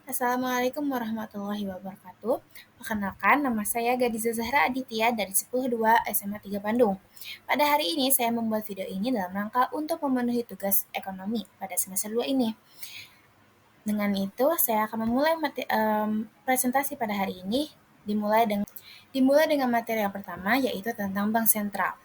Assalamualaikum warahmatullahi wabarakatuh. Perkenalkan, nama saya Gadiza Zahra Aditya dari 102 SMA 3 Bandung. Pada hari ini, saya membuat video ini dalam rangka untuk memenuhi tugas ekonomi pada semester 2 ini. Dengan itu, saya akan memulai presentasi pada hari ini, dimulai dengan materi yang pertama, yaitu tentang Bank Sentral.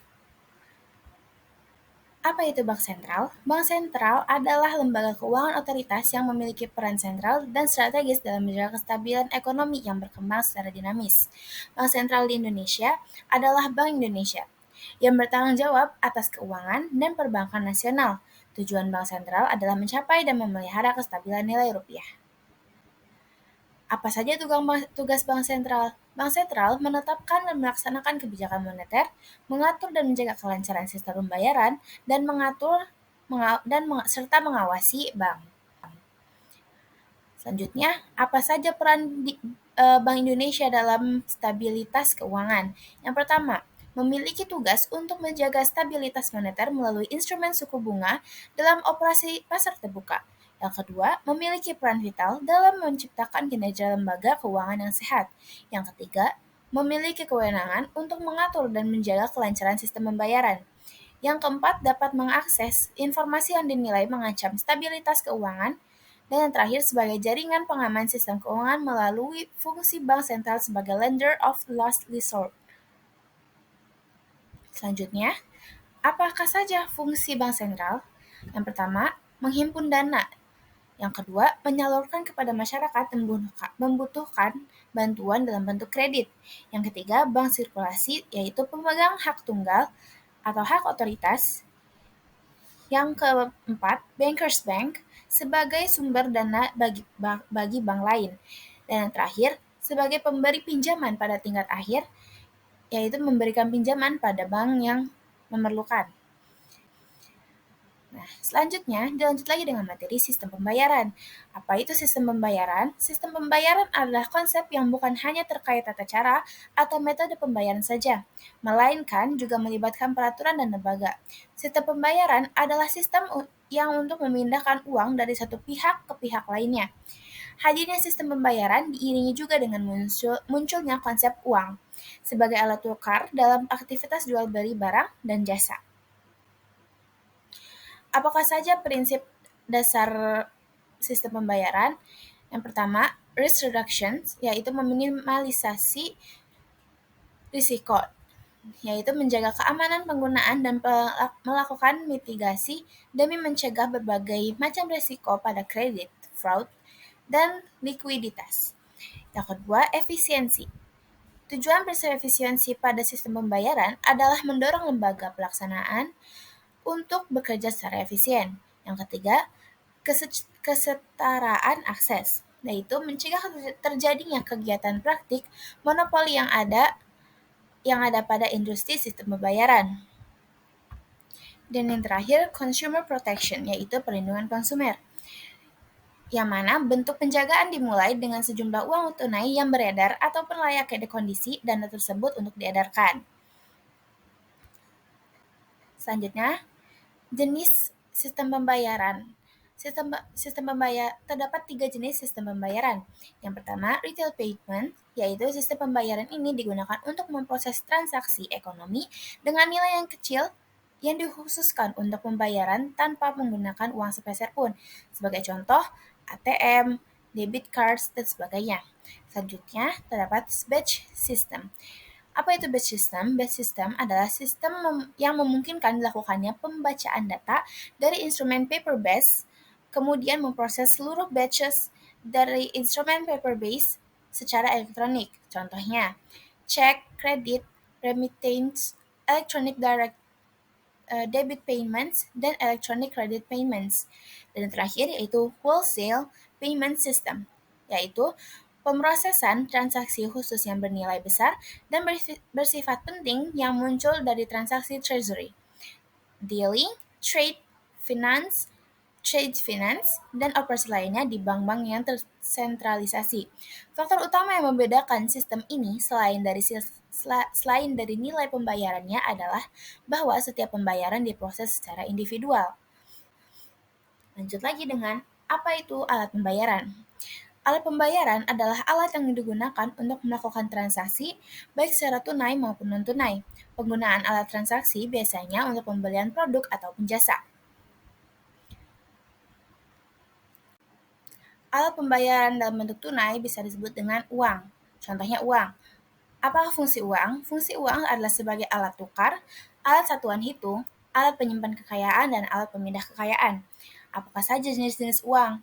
Apa itu Bank Sentral? Bank Sentral adalah lembaga keuangan otoritas yang memiliki peran sentral dan strategis dalam menjaga kestabilan ekonomi yang berkembang secara dinamis. Bank Sentral di Indonesia adalah Bank Indonesia yang bertanggung jawab atas keuangan dan perbankan nasional. Tujuan Bank Sentral adalah mencapai dan memelihara kestabilan nilai rupiah. Apa saja tugas Bank Sentral? Bank Sentral menetapkan dan melaksanakan kebijakan moneter, mengatur dan menjaga kelancaran sistem pembayaran, dan serta mengawasi bank. Selanjutnya, apa saja peran Bank Indonesia dalam stabilitas keuangan? Yang pertama, memiliki tugas untuk menjaga stabilitas moneter melalui instrumen suku bunga dalam operasi pasar terbuka. Yang kedua, memiliki peran vital dalam menciptakan kinerja lembaga keuangan yang sehat. Yang ketiga, memiliki kewenangan untuk mengatur dan menjaga kelancaran sistem pembayaran. Yang keempat, dapat mengakses informasi yang dinilai mengancam stabilitas keuangan. Dan yang terakhir, sebagai jaringan pengaman sistem keuangan melalui fungsi bank sentral sebagai lender of last resort. Selanjutnya, apakah saja fungsi bank sentral? Yang pertama, menghimpun dana. Yang kedua, menyalurkan kepada masyarakat membutuhkan bantuan dalam bentuk kredit. Yang ketiga, bank sirkulasi, yaitu pemegang hak tunggal atau hak otoritas. Yang keempat, Bankers Bank sebagai sumber dana bagi bank lain. Dan yang terakhir, sebagai pemberi pinjaman pada tingkat akhir, yaitu memberikan pinjaman pada bank yang memerlukan. Nah, selanjutnya dilanjut lagi dengan materi sistem pembayaran. Apa itu sistem pembayaran? Sistem pembayaran adalah konsep yang bukan hanya terkait tata cara atau metode pembayaran saja, melainkan juga melibatkan peraturan dan lembaga. Sistem pembayaran adalah sistem yang untuk memindahkan uang dari satu pihak ke pihak lainnya. Hadirnya sistem pembayaran diiringi juga dengan munculnya konsep uang sebagai alat tukar dalam aktivitas jual beli barang dan jasa. Apakah saja prinsip dasar sistem pembayaran? Yang pertama, risk reduction, yaitu meminimalisasi risiko, yaitu menjaga keamanan penggunaan dan melakukan mitigasi demi mencegah berbagai macam risiko pada kredit, fraud, dan likuiditas. Yang kedua, efisiensi. Tujuan prinsip efisiensi pada sistem pembayaran adalah mendorong lembaga pelaksanaan untuk bekerja secara efisien. Yang ketiga, kesetaraan akses, yaitu mencegah terjadinya kegiatan praktik monopoli yang ada pada industri sistem pembayaran. Dan yang terakhir, consumer protection, yaitu perlindungan konsumer, yang mana bentuk penjagaan dimulai dengan sejumlah uang tunai yang beredar ataupun layak kondisi dana tersebut untuk diedarkan. Selanjutnya, jenis sistem pembayaran. Terdapat 3 jenis sistem pembayaran. Yang pertama, retail payment, yaitu sistem pembayaran ini digunakan untuk memproses transaksi ekonomi dengan nilai yang kecil yang dikhususkan untuk pembayaran tanpa menggunakan uang sepeser pun. Sebagai contoh, ATM, debit cards, dan sebagainya. Selanjutnya, terdapat batch system. Apa itu batch system? Batch system adalah sistem yang memungkinkan dilakukannya pembacaan data dari instrumen paper-based, kemudian memproses seluruh batches dari instrumen paper-based secara elektronik. Contohnya, cek, kredit, remittance, electronic direct debit payments, dan electronic credit payments. Dan terakhir yaitu wholesale payment system, yaitu pemrosesan transaksi khusus yang bernilai besar dan bersifat penting yang muncul dari transaksi treasury, dealing, trade finance, dan operasi lainnya di bank-bank yang tersentralisasi. Faktor utama yang membedakan sistem ini selain dari nilai pembayarannya adalah bahwa setiap pembayaran diproses secara individual. Lanjut lagi dengan apa itu alat pembayaran. Alat pembayaran adalah alat yang digunakan untuk melakukan transaksi, baik secara tunai maupun non-tunai. Penggunaan alat transaksi biasanya untuk pembelian produk ataupun jasa. Alat pembayaran dalam bentuk tunai bisa disebut dengan uang. Contohnya uang. Apa fungsi uang? Fungsi uang adalah sebagai alat tukar, alat satuan hitung, alat penyimpan kekayaan, dan alat pemindah kekayaan. Apakah saja jenis-jenis uang?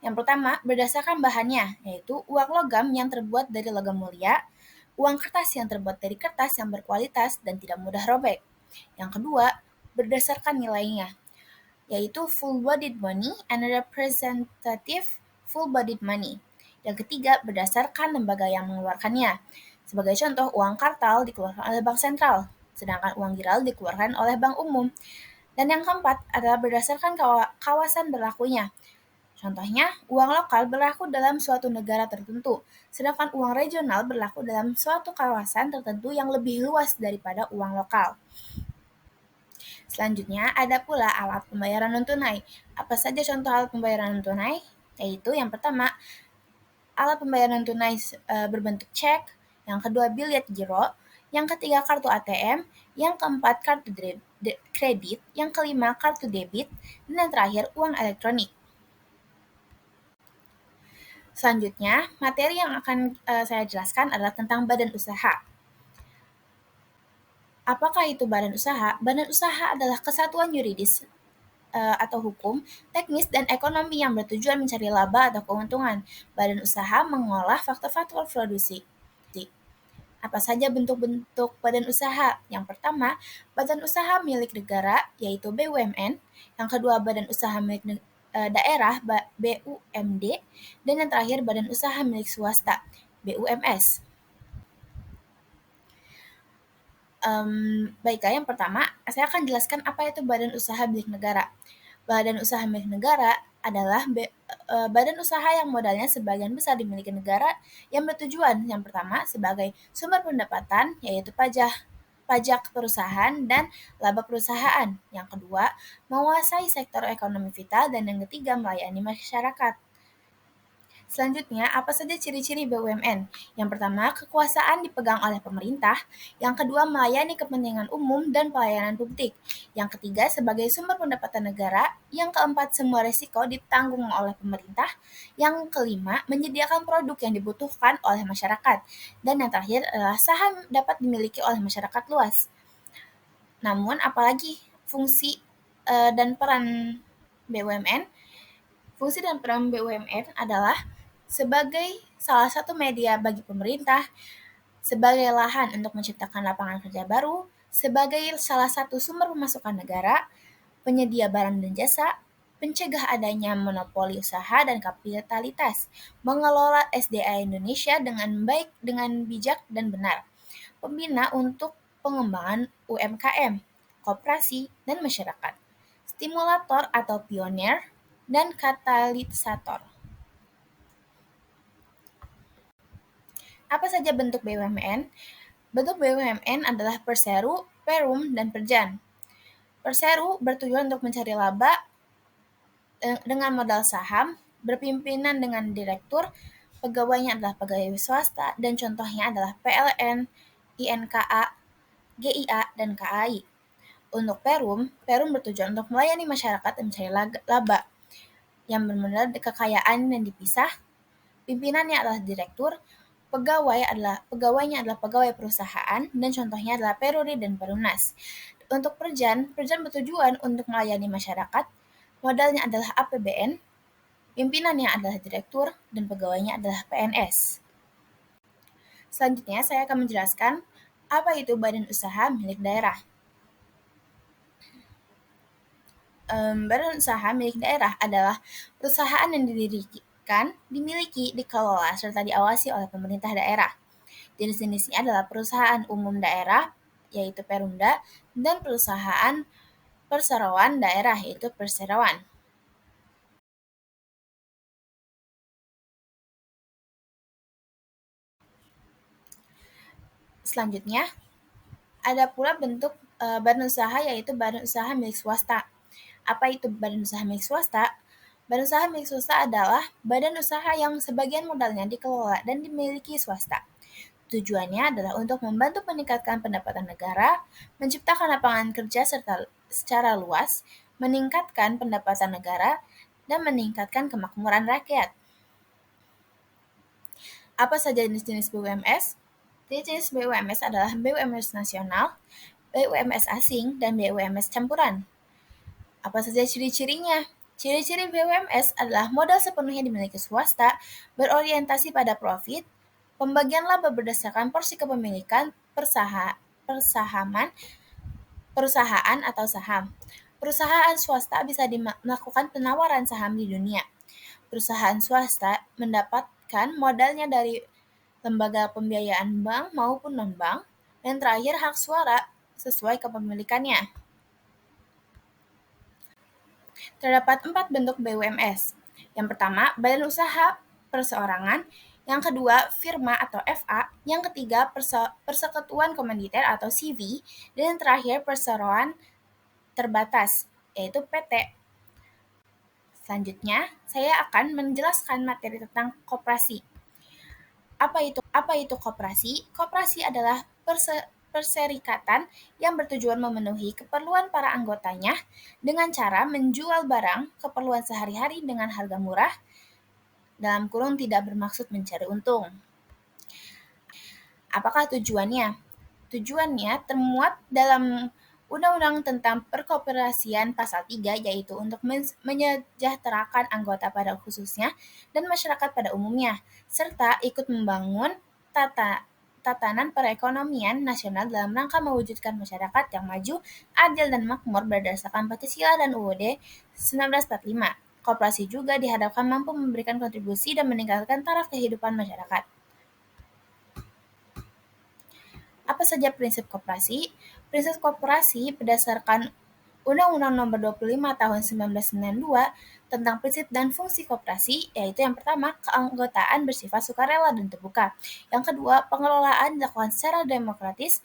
Yang pertama, berdasarkan bahannya, yaitu uang logam yang terbuat dari logam mulia, uang kertas yang terbuat dari kertas yang berkualitas dan tidak mudah robek. Yang kedua, berdasarkan nilainya, yaitu full-bodied money and representative full-bodied money. Yang ketiga, berdasarkan lembaga yang mengeluarkannya. Sebagai contoh, uang kartal dikeluarkan oleh bank sentral, sedangkan uang giral dikeluarkan oleh bank umum. Dan yang keempat adalah berdasarkan kawasan berlakunya. Contohnya, uang lokal berlaku dalam suatu negara tertentu, sedangkan uang regional berlaku dalam suatu kawasan tertentu yang lebih luas daripada uang lokal. Selanjutnya, ada pula alat pembayaran non-tunai. Apa saja contoh alat pembayaran non-tunai? Yaitu yang pertama, alat pembayaran non-tunai berbentuk cek, yang kedua biliet giro, yang ketiga kartu ATM, yang keempat kartu kredit, yang kelima kartu debit, dan yang terakhir uang elektronik. Selanjutnya, materi yang akan saya jelaskan adalah tentang badan usaha. Apakah itu badan usaha? Badan usaha adalah kesatuan yuridis atau hukum, teknis, dan ekonomi yang bertujuan mencari laba atau keuntungan. Badan usaha mengolah faktor-faktor produksi. Apa saja bentuk-bentuk badan usaha? Yang pertama, badan usaha milik negara, yaitu BUMN. Yang kedua, badan usaha milik daerah, BUMD. Dan yang terakhir, badan usaha milik swasta, BUMS. Baiklah, yang pertama, saya akan jelaskan apa itu badan usaha milik negara. Badan usaha milik negara adalah badan usaha yang modalnya sebagian besar dimiliki negara yang bertujuan yang pertama sebagai sumber pendapatan, yaitu pajak perusahaan dan laba perusahaan. Yang kedua, menguasai sektor ekonomi vital, dan yang ketiga, melayani masyarakat. Selanjutnya, apa saja ciri-ciri BUMN? Yang pertama, kekuasaan dipegang oleh pemerintah. Yang kedua, melayani kepentingan umum dan pelayanan publik. Yang ketiga, sebagai sumber pendapatan negara. Yang keempat, semua risiko ditanggung oleh pemerintah. Yang kelima, menyediakan produk yang dibutuhkan oleh masyarakat. Dan yang terakhir adalah saham dapat dimiliki oleh masyarakat luas. Namun, apalagi fungsi dan peran BUMN? Fungsi dan peran BUMN adalah sebagai salah satu media bagi pemerintah, sebagai lahan untuk menciptakan lapangan kerja baru, sebagai salah satu sumber pemasukan negara, penyedia barang dan jasa, pencegah adanya monopoli usaha dan kapitalitas, mengelola SDA Indonesia dengan baik, dengan bijak dan benar, pembina untuk pengembangan UMKM, koperasi, dan masyarakat, stimulator atau pionir, dan katalisator. Apa saja bentuk BUMN? Bentuk BUMN adalah Perseru, Perum, dan Perjan. Perseru bertujuan untuk mencari laba dengan modal saham, berpimpinan dengan direktur, pegawainya adalah pegawai swasta, dan contohnya adalah PLN, INKA, GIA, dan KAI. Untuk Perum, Perum bertujuan untuk melayani masyarakat dan mencari laba yang bermodal kekayaan yang dipisah. Pimpinannya adalah direktur, pegawainya adalah pegawai perusahaan, dan contohnya adalah Peruri dan Perumnas. Untuk Perjan bertujuan untuk melayani masyarakat, modalnya adalah APBN, pimpinannya adalah direktur, dan pegawainya adalah PNS. Selanjutnya, saya akan menjelaskan apa itu badan usaha milik daerah. Badan usaha milik daerah adalah perusahaan yang dimiliki, dikelola, serta diawasi oleh pemerintah daerah. Jenis-jenisnya adalah perusahaan umum daerah, yaitu Perumda, dan perusahaan perseroan daerah, yaitu Perseroan. Selanjutnya, ada pula bentuk badan usaha, yaitu badan usaha milik swasta. Apa itu badan usaha milik swasta? Badan usaha milik swasta adalah badan usaha yang sebagian modalnya dikelola dan dimiliki swasta. Tujuannya adalah untuk membantu meningkatkan pendapatan negara, menciptakan lapangan kerja serta secara luas, meningkatkan pendapatan negara, dan meningkatkan kemakmuran rakyat. Apa saja jenis-jenis BUMS? Jenis BUMS adalah BUMS nasional, BUMS asing, dan BUMS campuran. Apa saja ciri-cirinya? Ciri-ciri BUMS adalah modal sepenuhnya dimiliki swasta, berorientasi pada profit, pembagian laba berdasarkan porsi kepemilikan, persahaman, perusahaan atau saham. Perusahaan swasta bisa melakukan penawaran saham di dunia. Perusahaan swasta mendapatkan modalnya dari lembaga pembiayaan bank maupun non-bank, dan terakhir hak suara sesuai kepemilikannya. Terdapat 4 bentuk BUMS. Yang pertama, badan usaha perseorangan. Yang kedua, firma atau FA. Yang ketiga, persekutuan komanditer atau CV. Dan yang terakhir, perseroan terbatas, yaitu PT. Selanjutnya, saya akan menjelaskan materi tentang koperasi. Apa itu koperasi? Koperasi adalah perserikatan yang bertujuan memenuhi keperluan para anggotanya dengan cara menjual barang keperluan sehari-hari dengan harga murah, dalam kurung tidak bermaksud mencari untung. Apakah tujuannya? Tujuannya termuat dalam Undang-Undang tentang Perkoperasian Pasal 3, yaitu untuk menyejahterakan anggota pada khususnya dan masyarakat pada umumnya, serta ikut membangun tatanan perekonomian nasional dalam rangka mewujudkan masyarakat yang maju, adil, dan makmur berdasarkan Pancasila dan UUD 1945. Koperasi juga diharapkan mampu memberikan kontribusi dan meningkatkan taraf kehidupan masyarakat. Apa saja prinsip koperasi? Prinsip koperasi berdasarkan Undang-Undang Nomor 25 Tahun 1992 tentang prinsip dan fungsi koperasi, yaitu yang pertama, keanggotaan bersifat sukarela dan terbuka. Yang kedua, pengelolaan dilakukan secara demokratis.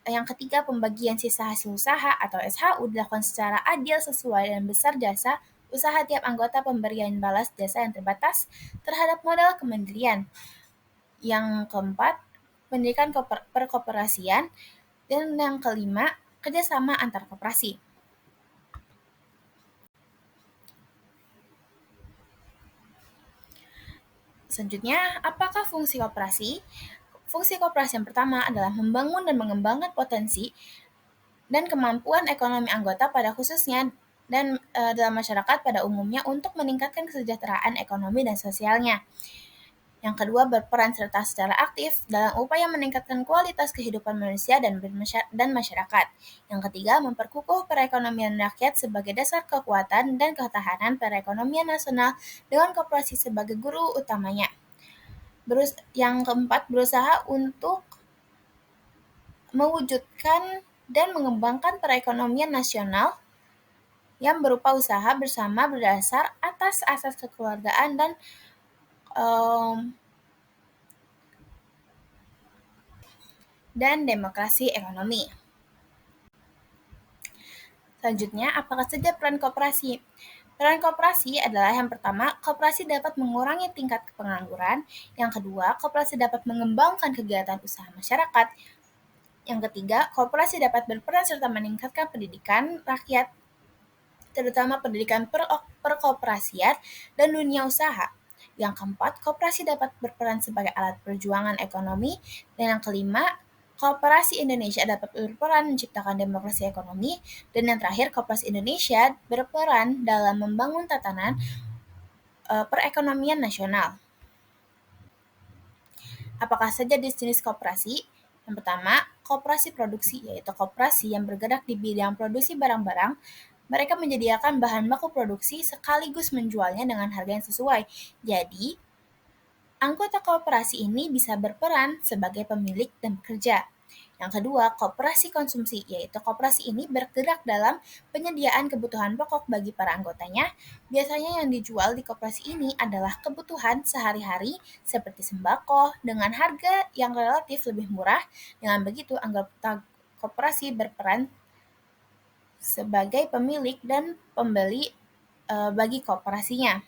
Yang ketiga, pembagian sisa hasil usaha atau SHU dilakukan secara adil sesuai dengan besar jasa usaha tiap anggota, pemberian balas jasa yang terbatas terhadap modal kemandirian. Yang keempat, pendidikan perkoperasian. Dan yang kelima, kerjasama antar koperasi. Selanjutnya, apakah fungsi koperasi? Fungsi koperasi yang pertama adalah membangun dan mengembangkan potensi dan kemampuan ekonomi anggota pada khususnya dan dalam masyarakat pada umumnya untuk meningkatkan kesejahteraan ekonomi dan sosialnya. Yang kedua, berperan serta secara aktif dalam upaya meningkatkan kualitas kehidupan manusia dan masyarakat. Yang ketiga, memperkukuh perekonomian rakyat sebagai dasar kekuatan dan ketahanan perekonomian nasional dengan koperasi sebagai guru utamanya. Yang keempat, berusaha untuk mewujudkan dan mengembangkan perekonomian nasional yang berupa usaha bersama berdasar atas asas kekeluargaan dan demokrasi ekonomi. Selanjutnya, apakah saja peran koperasi? Peran koperasi adalah yang pertama, koperasi dapat mengurangi tingkat pengangguran. Yang kedua, koperasi dapat mengembangkan kegiatan usaha masyarakat. Yang ketiga, koperasi dapat berperan serta meningkatkan pendidikan rakyat, terutama pendidikan perkoperasian dan dunia usaha. Yang keempat, koperasi dapat berperan sebagai alat perjuangan ekonomi. Dan yang kelima, Koperasi Indonesia dapat berperan menciptakan demokrasi ekonomi. Dan yang terakhir, Koperasi Indonesia berperan dalam membangun tatanan perekonomian nasional. Apakah saja jenis koperasi? Yang pertama, koperasi produksi, yaitu koperasi yang bergerak di bidang produksi barang-barang. Mereka menyediakan bahan baku produksi sekaligus menjualnya dengan harga yang sesuai. Jadi, anggota koperasi ini bisa berperan sebagai pemilik dan pekerja. Yang kedua, koperasi konsumsi, yaitu koperasi ini bergerak dalam penyediaan kebutuhan pokok bagi para anggotanya. Biasanya yang dijual di koperasi ini adalah kebutuhan sehari-hari seperti sembako dengan harga yang relatif lebih murah. Dengan begitu, anggota koperasi berperan sebagai pemilik dan pembeli bagi koperasinya.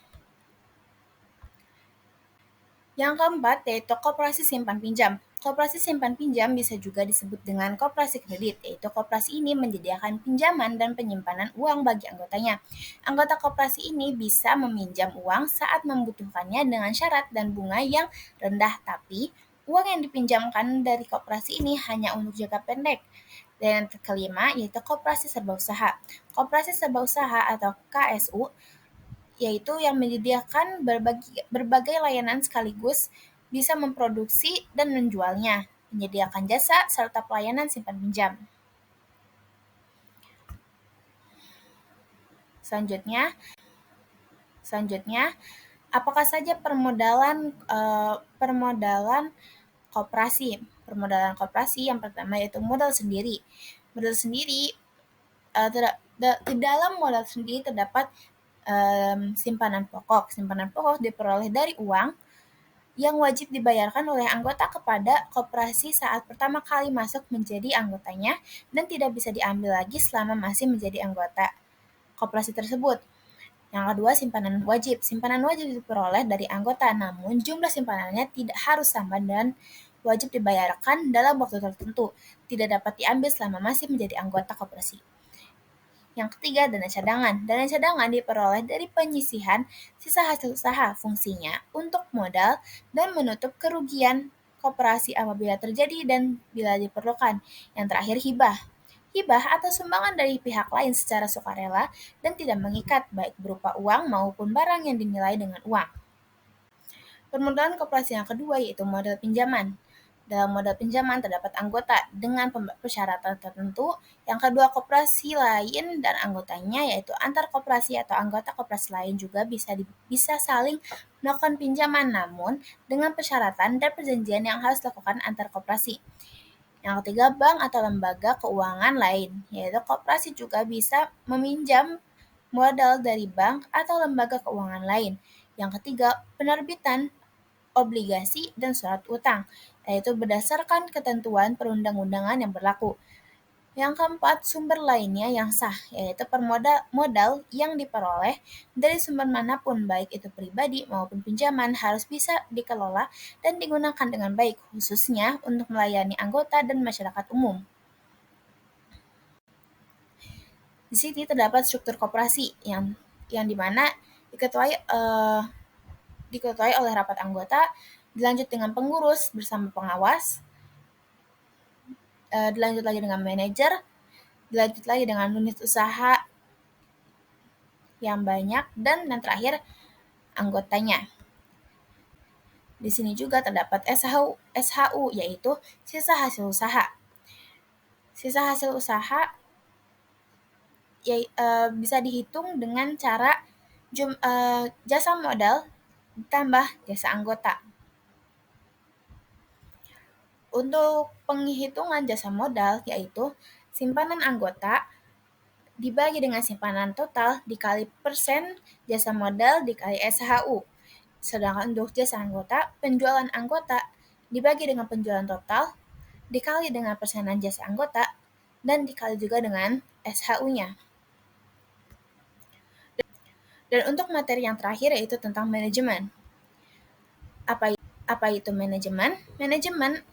Yang keempat yaitu koperasi simpan pinjam. Koperasi simpan pinjam bisa juga disebut dengan koperasi kredit, yaitu koperasi ini menyediakan pinjaman dan penyimpanan uang bagi anggotanya. Anggota koperasi ini bisa meminjam uang saat membutuhkannya dengan syarat dan bunga yang rendah, tapi uang yang dipinjamkan dari koperasi ini hanya untuk jangka pendek. Dan yang kelima yaitu koperasi serba usaha. Koperasi serba usaha atau KSU yaitu yang menyediakan berbagai layanan sekaligus bisa memproduksi dan menjualnya, menyediakan jasa, serta pelayanan simpan pinjam. Selanjutnya, apakah saja permodalan koperasi? Permodalan koperasi yang pertama yaitu modal sendiri. Modal sendiri di dalam modal sendiri terdapat simpanan pokok. Simpanan pokok diperoleh dari uang yang wajib dibayarkan oleh anggota kepada koperasi saat pertama kali masuk menjadi anggotanya dan tidak bisa diambil lagi selama masih menjadi anggota koperasi tersebut. Yang kedua, simpanan wajib. Simpanan wajib diperoleh dari anggota, namun jumlah simpanannya tidak harus sama dan wajib dibayarkan dalam waktu tertentu. Tidak dapat diambil selama masih menjadi anggota koperasi. Yang ketiga, dana cadangan. Dana cadangan diperoleh dari penyisihan sisa hasil usaha, fungsinya untuk modal dan menutup kerugian koperasi apabila terjadi dan bila diperlukan. Yang terakhir, hibah. Hibah atau sumbangan dari pihak lain secara sukarela dan tidak mengikat, baik berupa uang maupun barang yang dinilai dengan uang. Permodalan koperasi yang kedua yaitu modal pinjaman. Dalam modal pinjaman terdapat anggota dengan persyaratan tertentu. Yang kedua, koperasi lain dan anggotanya yaitu antar koperasi atau anggota koperasi lain juga bisa saling melakukan pinjaman, namun dengan persyaratan dan perjanjian yang harus dilakukan antar koperasi. Yang ketiga, bank atau lembaga keuangan lain, yaitu koperasi juga bisa meminjam modal dari bank atau lembaga keuangan lain. Yang ketiga, penerbitan obligasi dan surat utang, yaitu berdasarkan ketentuan perundang-undangan yang berlaku. Yang keempat, sumber lainnya yang sah, yaitu modal yang diperoleh dari sumber manapun, baik itu pribadi maupun pinjaman, harus bisa dikelola dan digunakan dengan baik, khususnya untuk melayani anggota dan masyarakat umum. Di sini terdapat struktur koperasi yang dimana diketuai oleh rapat anggota, dilanjut dengan pengurus bersama pengawas, dilanjut lagi dengan manajer, dilanjut lagi dengan unit usaha yang banyak, dan yang terakhir anggotanya. Di sini juga terdapat SHU yaitu sisa hasil usaha. Sisa hasil usaha bisa dihitung dengan cara jasa modal ditambah jasa anggota. Untuk penghitungan jasa modal yaitu simpanan anggota dibagi dengan simpanan total dikali persen jasa modal dikali SHU. Sedangkan untuk jasa anggota, penjualan anggota dibagi dengan penjualan total dikali dengan persenan jasa anggota dan dikali juga dengan SHU-nya. Dan untuk materi yang terakhir yaitu tentang manajemen. Apa itu manajemen? Manajemen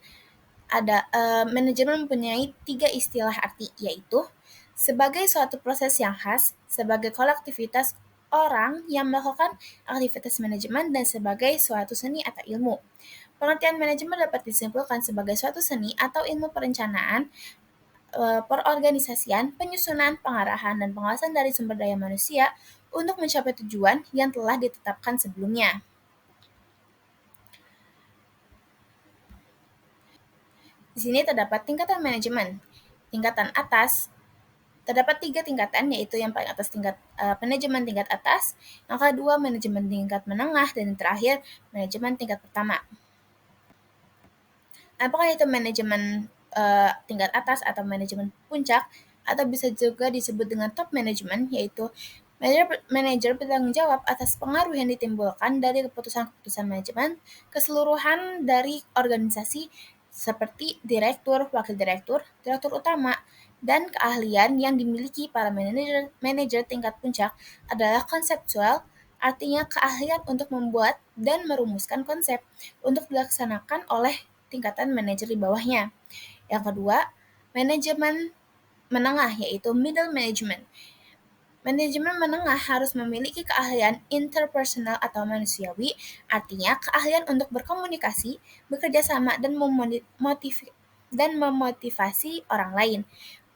mempunyai 3 istilah arti, yaitu sebagai suatu proses yang khas, sebagai kolektivitas orang yang melakukan aktivitas manajemen, dan sebagai suatu seni atau ilmu. Pengertian manajemen dapat disimpulkan sebagai suatu seni atau ilmu perencanaan, perorganisasian, penyusunan, pengarahan, dan pengawasan dari sumber daya manusia untuk mencapai tujuan yang telah ditetapkan sebelumnya. Di sini terdapat tingkatan manajemen. Tingkatan atas terdapat 3 tingkatan, yaitu yang paling atas tingkat manajemen tingkat atas, yang kedua manajemen tingkat menengah, dan yang terakhir manajemen tingkat pertama. Apakah itu manajemen tingkat atas atau manajemen puncak, atau bisa juga disebut dengan top management, yaitu manajer bertanggung jawab atas pengaruh yang ditimbulkan dari keputusan-keputusan manajemen keseluruhan dari organisasi seperti direktur, wakil direktur, direktur utama, Dan keahlian yang dimiliki para manajer tingkat puncak adalah konseptual, artinya keahlian untuk membuat dan merumuskan konsep untuk dilaksanakan oleh tingkatan manajer di bawahnya. Yang kedua, manajemen menengah yaitu middle management. Manajemen menengah harus memiliki keahlian interpersonal atau manusiawi, artinya keahlian untuk berkomunikasi, bekerja sama, dan memotivasi orang lain.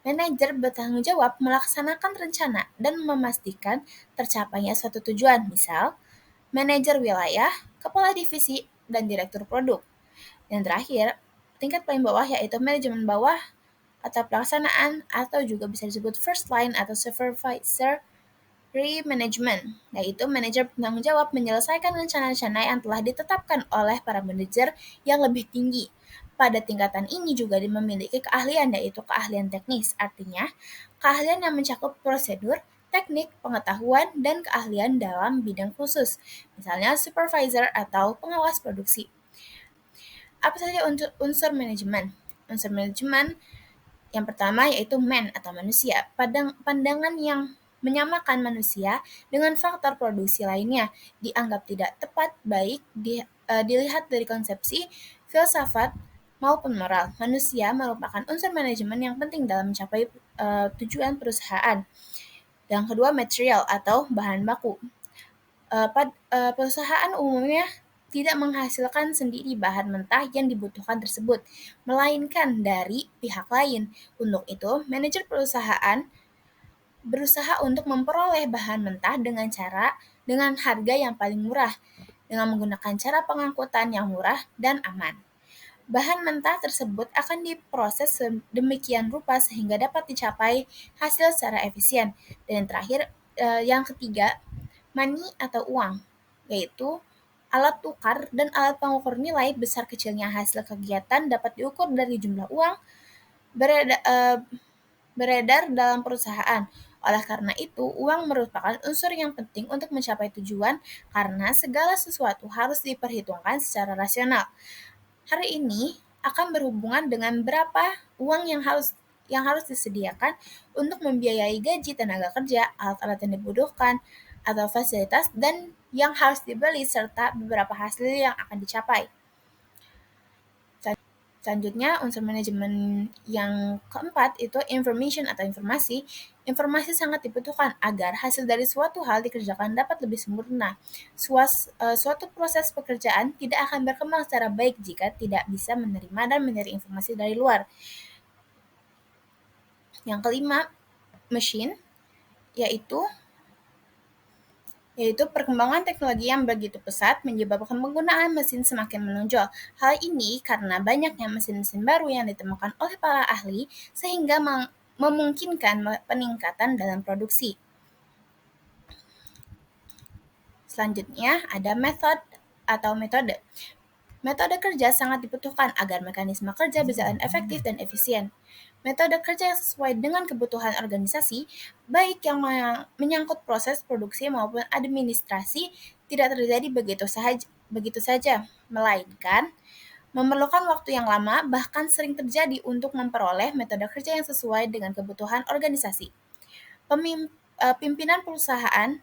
Manajer bertanggung jawab melaksanakan rencana dan memastikan tercapainya suatu tujuan, misal manajer wilayah, kepala divisi, dan direktur produk. Yang terakhir, tingkat paling bawah yaitu manajemen bawah atau pelaksanaan atau juga bisa disebut first line atau supervisor management, yaitu manajer bertanggung jawab menyelesaikan rencana-rencana yang telah ditetapkan oleh para manajer yang lebih tinggi. Pada tingkatan ini juga memiliki keahlian, yaitu keahlian teknis, artinya keahlian yang mencakup prosedur, teknik, pengetahuan, dan keahlian dalam bidang khusus, misalnya supervisor atau pengawas produksi. Apa saja unsur manajemen? Unsur manajemen yang pertama yaitu man atau manusia, pandangan yang menyamakan manusia dengan faktor produksi lainnya dianggap tidak tepat baik dilihat dari konsepsi, filsafat, maupun moral. Manusia merupakan unsur manajemen yang penting dalam mencapai tujuan perusahaan. Yang kedua, material atau bahan baku. Perusahaan umumnya tidak menghasilkan sendiri bahan mentah yang dibutuhkan tersebut, melainkan dari pihak lain. Untuk itu, manajer perusahaan berusaha untuk memperoleh bahan mentah dengan harga yang paling murah, dengan menggunakan cara pengangkutan yang murah dan aman. Bahan mentah tersebut akan diproses sedemikian rupa sehingga dapat dicapai hasil secara efisien. Dan yang terakhir, yang ketiga, money atau uang, yaitu alat tukar dan alat pengukur nilai besar kecilnya hasil kegiatan dapat diukur dari jumlah uang beredar dalam perusahaan. Oleh karena itu, uang merupakan unsur yang penting untuk mencapai tujuan karena segala sesuatu harus diperhitungkan secara rasional. Hari ini akan berhubungan dengan berapa uang yang harus disediakan untuk membiayai gaji tenaga kerja, alat-alat yang dibutuhkan, atau fasilitas dan yang harus dibeli serta beberapa hasil yang akan dicapai. Selanjutnya, unsur manajemen yang keempat itu information atau informasi. Informasi sangat dibutuhkan agar hasil dari suatu hal dikerjakan dapat lebih sempurna. Suatu proses pekerjaan tidak akan berkembang secara baik jika tidak bisa menerima dan menyaring informasi dari luar. Yang kelima, machine, yaitu perkembangan teknologi yang begitu pesat menyebabkan penggunaan mesin semakin menonjol. Hal ini karena banyaknya mesin-mesin baru yang ditemukan oleh para ahli sehingga memungkinkan peningkatan dalam produksi. Selanjutnya ada metode. Metode kerja sangat dibutuhkan agar mekanisme kerja berjalan efektif dan efisien. Metode kerja yang sesuai dengan kebutuhan organisasi, baik yang menyangkut proses produksi maupun administrasi, tidak terjadi begitu saja, melainkan memerlukan waktu yang lama, bahkan sering terjadi untuk memperoleh metode kerja yang sesuai dengan kebutuhan organisasi. Pimpinan perusahaan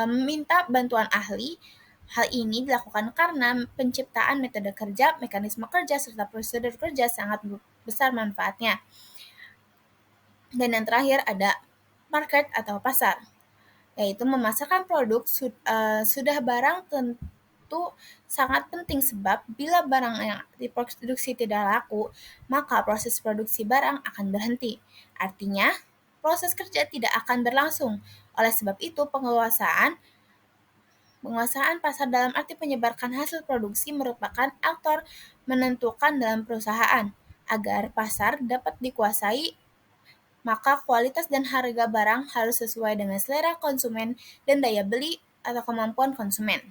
meminta bantuan ahli. Hal ini dilakukan karena penciptaan metode kerja, mekanisme kerja, serta prosedur kerja sangat besar manfaatnya. Dan yang terakhir ada market atau pasar, yaitu memasarkan produk sudah barang tentu sangat penting sebab bila barang yang diproduksi tidak laku, maka proses produksi barang akan berhenti. Artinya, proses kerja tidak akan berlangsung. Oleh sebab itu, penguasaan pasar dalam arti menyebarkan hasil produksi merupakan aktor menentukan dalam perusahaan. Agar pasar dapat dikuasai, maka kualitas dan harga barang harus sesuai dengan selera konsumen dan daya beli atau kemampuan konsumen.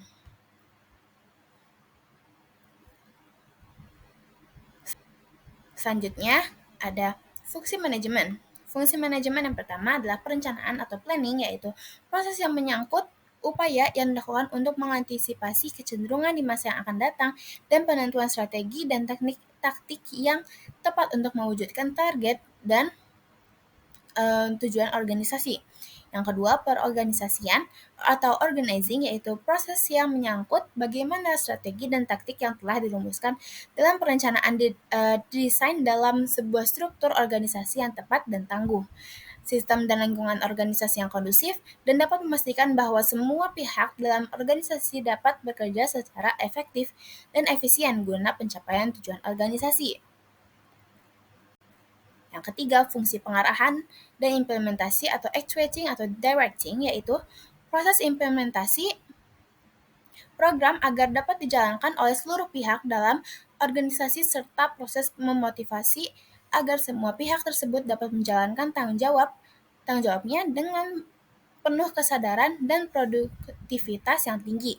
Selanjutnya, ada fungsi manajemen. Fungsi manajemen yang pertama adalah perencanaan atau planning, yaitu proses yang menyangkut upaya yang dilakukan untuk mengantisipasi kecenderungan di masa yang akan datang, dan penentuan strategi dan teknik taktik yang tepat untuk mewujudkan target dan tujuan organisasi. Yang kedua, perorganisasian atau organizing, yaitu proses yang menyangkut bagaimana strategi dan taktik yang telah dirumuskan dalam perencanaan desain dalam sebuah struktur organisasi yang tepat dan tangguh, sistem dan lingkungan organisasi yang kondusif, dan dapat memastikan bahwa semua pihak dalam organisasi dapat bekerja secara efektif dan efisien guna pencapaian tujuan organisasi. Yang ketiga, fungsi pengarahan dan implementasi atau actuating atau directing, yaitu proses implementasi program agar dapat dijalankan oleh seluruh pihak dalam organisasi serta proses memotivasi agar semua pihak tersebut dapat menjalankan tanggung jawabnya dengan penuh kesadaran dan produktivitas yang tinggi.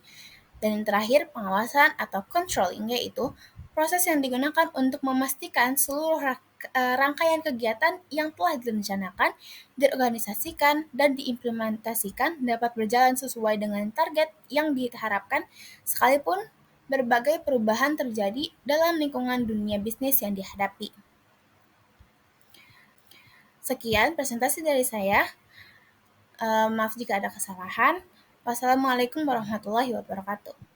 Dan yang terakhir, pengawasan atau controlling, yaitu proses yang digunakan untuk memastikan seluruh rangkaian kegiatan yang telah direncanakan, diorganisasikan, dan diimplementasikan dapat berjalan sesuai dengan target yang diharapkan, sekalipun berbagai perubahan terjadi dalam lingkungan dunia bisnis yang dihadapi. Sekian presentasi dari saya. Maaf jika ada kesalahan. Wassalamualaikum warahmatullahi wabarakatuh.